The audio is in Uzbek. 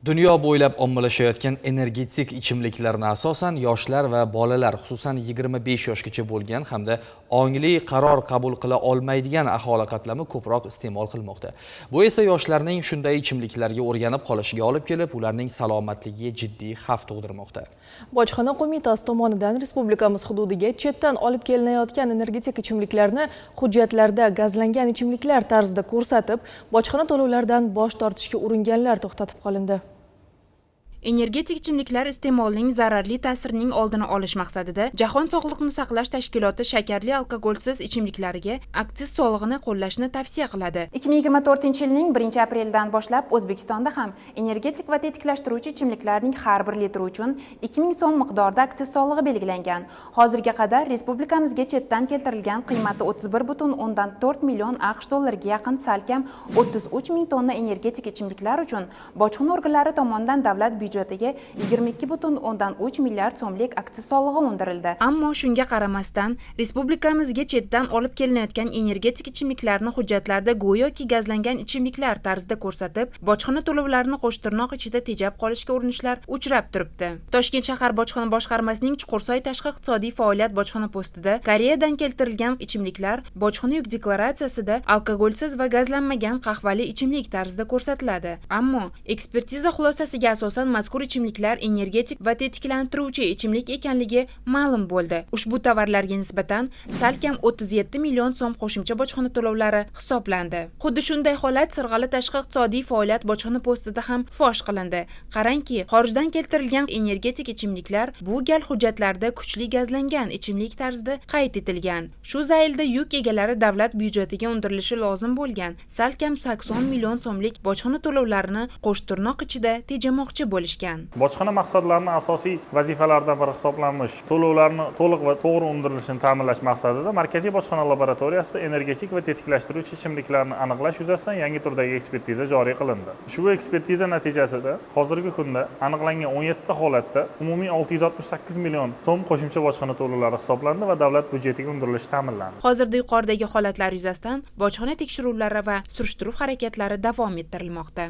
Dunyo bo'ylab ommalashayotgan energetik ichimliklarni asosan yoshlar va bolalar, xususan 25 yoshgacha bo'lgan hamda ongli qaror qabul qila olmaydigan aholi qatlami ko'proq iste'mol qilmoqda. Bu esa yoshlarning shunday ichimliklarga o'rganib qolishiga olib kelib, ularning salomatligiga jiddiy xavf tug'dirmoqda. Bojxona qo'mitasi tomonidan respublikamiz hududiga chetdan olib kelinayotgan energetik ichimliklarni hujjatlarda gazlangan ichimliklar tarzida ko'rsatib, bojxona to'lovlaridan bosh tortishga uringanlar to'xtatib qolindi. Energetik ichimliklar iste'molining zararli ta'sirining oldini olish maqsadida Jahon Sog'liqni saqlash tashkiloti shakarli alkogolsiz ichimliklarga aksiz solig'ini qo'llashni tavsiya qiladi. 2024-yilning 1-aprelidan boshlab O'zbekistonda ham energetik va tetiklashtiruvchi ichimliklarning har bir litri uchun 2000 so'm miqdorida aksiz solig'i belgilangan. Hozirga qadar respublikamizga chetdan keltirilgan qiymati 31,4 million AQSh dollariga yaqin salkam 33 ming tonna energetik ichimliklar uchun bojxona organlari tomonidan davlat byudjetiga 22,3 milliard so'mlik aksiz solig'i undirildi. Ammo shunga qaramasdan, respublikamizga chetdan olib kelinayotgan energetik ichimliklarni hujjatlarda go'yoki gazlangan ichimliklar tarzida ko'rsatib, bojxona to'lovlarini qo'shtirnoq ichida tejab qolishga urinishlar uchrab turibdi. Toshkent shahar bojxona boshqarmasining Chuqursoy tashqi iqtisodiy faoliyat bojxona postida Koreyadan keltirilgan ichimliklar bojxona yuk deklaratsiyasida alkogolsiz va gazlanmagan qahvali ichimlik tarzida ko'rsatiladi. Ammo ekspertiza xulosasiga asosan mazkur ichimliklar energetik va tetiklantiruvchi ichimlik ekanligi ma'lum bo'ldi. Ushbu tovarlarga nisbatan salkam 37 million so'm qo'shimcha bojxona to'lovlari hisoblandi. Xuddi shunday holat Sirg'ali tashqi iqtisodiy faoliyat bojxona postida ham fosh qilindi. Qarangki, xorijdan keltirilgan energetik ichimliklar bu gal hujjatlarda kuchli gazlangan ichimlik tarzida qayd etilgan. Shu zaylda yuk egalari davlat byudjetiga undirilishi lozim bo'lgan salkam 80 million so'mlik bojxona to'lovlarini qo'shtirnoq ichida tejamoqchi bo'lishgan. Bojxona maqsadlarining asosiy vazifalaridan biri hisoblanmish to'lovlarni to'liq va to'g'ri undirilishini ta'minlash maqsadida Markaziy bojxona laboratoriyasida energetik va tetiklashtiruvchi ichimliklarni aniqlash yuzasidan yangi turdagi ekspertiza joriy qilindi. Ushbu ekspertiza natijasida hozirgi kunda aniqlangan 17 ta holatda umumiy 668 million so'm qo'shimcha bojxona to'lovlari hisoblandi va davlat byudjetiga undirilishi ta'minlandi. Hozirda yuqoridagi holatlar yuzasidan bojxona tekshiruvlari va surishtiruv harakatlari davom ettirilmoqda.